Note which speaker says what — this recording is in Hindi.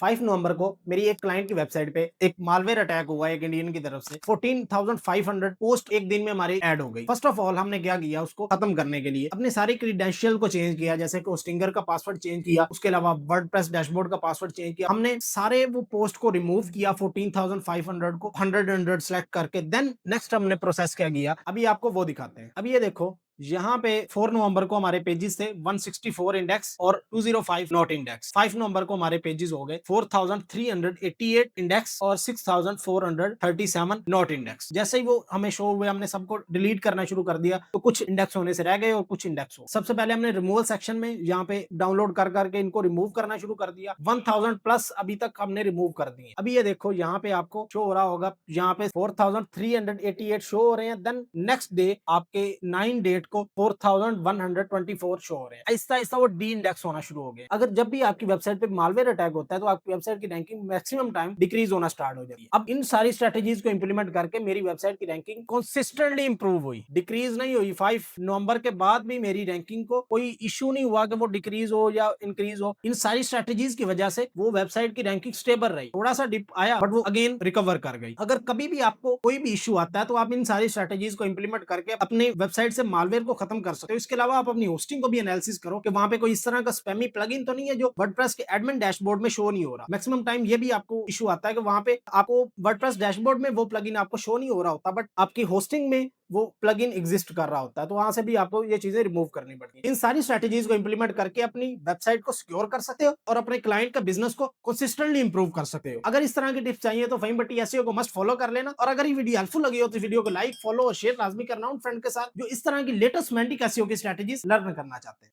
Speaker 1: 5 नवंबर को मेरी एक क्लाइंट की वेबसाइट पे एक मालवेयर अटैक हुआ एक इंडियन की तरफ से 14,500 पोस्ट एक दिन में हमारी ऐड हो गई। फर्स्ट ऑफ ऑल हमने क्या किया, उसको खत्म करने के लिए अपने सारे क्रीडेंशियल को चेंज किया, जैसे कि होस्टिंगर का पासवर्ड चेंज किया, उसके अलावा वर्डप्रेस डैशबोर्ड का पासवर्ड चेंज किया। हमने सारे वो पोस्ट को रिमूव किया, 14,500 को 100 सेलेक्ट करके। देन नेक्स्ट हमने प्रोसेस क्या किया, अभी आपको वो दिखाते हैं। अभी ये देखो, यहाँ पे 4 नवंबर को हमारे पेजेस थे 164 इंडेक्स और 205 नॉट इंडेक्स। 5 नवंबर को हमारे पेजेस हो गए 4388 इंडेक्स और 6437 नॉट इंडेक्स। जैसे ही वो हमें शो हुए, हमने सबको डिलीट करना शुरू कर दिया, तो कुछ इंडेक्स होने से रह गए और कुछ इंडेक्स हो। सबसे पहले हमने रिमूवल सेक्शन में यहाँ पे डाउनलोड कर करके इनको रिमूव करना शुरू कर दिया। 1000 प्लस अभी तक हमने रिमूव कर दिए। अभी ये देखो, यहाँ पे आपको शो हो रहा होगा, यहाँ पे 4388 शो हो रहे हैं। देन नेक्स्ट डे आपके 9 डेट को 4124 शो हो रहे हैं। आहिस्ता आहिस्ता वो डी इंडेक्स होना शुरू हो गए। अगर जब भी आपकी वेबसाइट पे मालवेयर अटैक होता है तो आपकी वेबसाइट की रैंकिंग मैक्सिमम टाइम डिक्रीज होना स्टार्ट हो जाती है। अब इन सारी स्ट्रेटेजीज को इंप्लीमेंट करके मेरी वेबसाइट की रैंकिंग कंसिस्टेंटली इंप्रूव हुई, डिक्रीज नहीं हुई। 5 नवंबर के बाद भी मेरी रैंकिंग को कोई इश्यू नहीं हुआ कि वो डिक्रीज हो या इंक्रीज हो। इन सारी स्ट्रेटेजीज की वजह से वो वेबसाइट की रैंकिंग स्टेबल रही। थोड़ा सा डिप आया बट वो अगेन रिकवर कर गई। अगर कभी भी आपको कोई भी इश्यू आता है तो आप इन सारी स्ट्रेटेजीज को इंप्लीमेंट करके अपनी वेबसाइट से मालवेयर को खत्म कर सकते हो। इसके अलावा आप अपनी होस्टिंग को भी एनालिसिस करो कि वहां पे कोई इस तरह का स्पैमी प्लगइन तो नहीं है जो वर्डप्रेस के एडमिन डैशबोर्ड में शो नहीं हो रहा। मैक्सिमम टाइम ये भी आपको इशू आता है कि वहां पे आपको वर्डप्रेस डैशबोर्ड में वो प्लगइन आपको शो नहीं हो रहा होता, बट आपकी होस्टिंग में वो प्लगइन एग्जिस्ट कर रहा होता है। तो वहां से भी आपको ये चीजें रिमूव करनी पड़ती है। इन सारी स्ट्रेटेजीज को इंप्लीमेंट करके अपनी वेबसाइट को सिक्योर कर सकते हो और अपने क्लाइंट का बिजनेस को कंसिस्टेंटली इंप्रूव कर सकते हो। अगर इस तरह की टिप्स चाहिए तो फहीम भट्टी एसईओ को मस्ट फॉलो कर लेना। और अगर ये वीडियो हेल्पफुल लगी हो तो वीडियो को लाइक, फॉलो और शेयर लाजमी करना उन फ्रेंड के साथ जो इस तरह की लेटेस्ट मैंटिक एसईओ की स्ट्रेटेजीज लर्न करना चाहते हैं।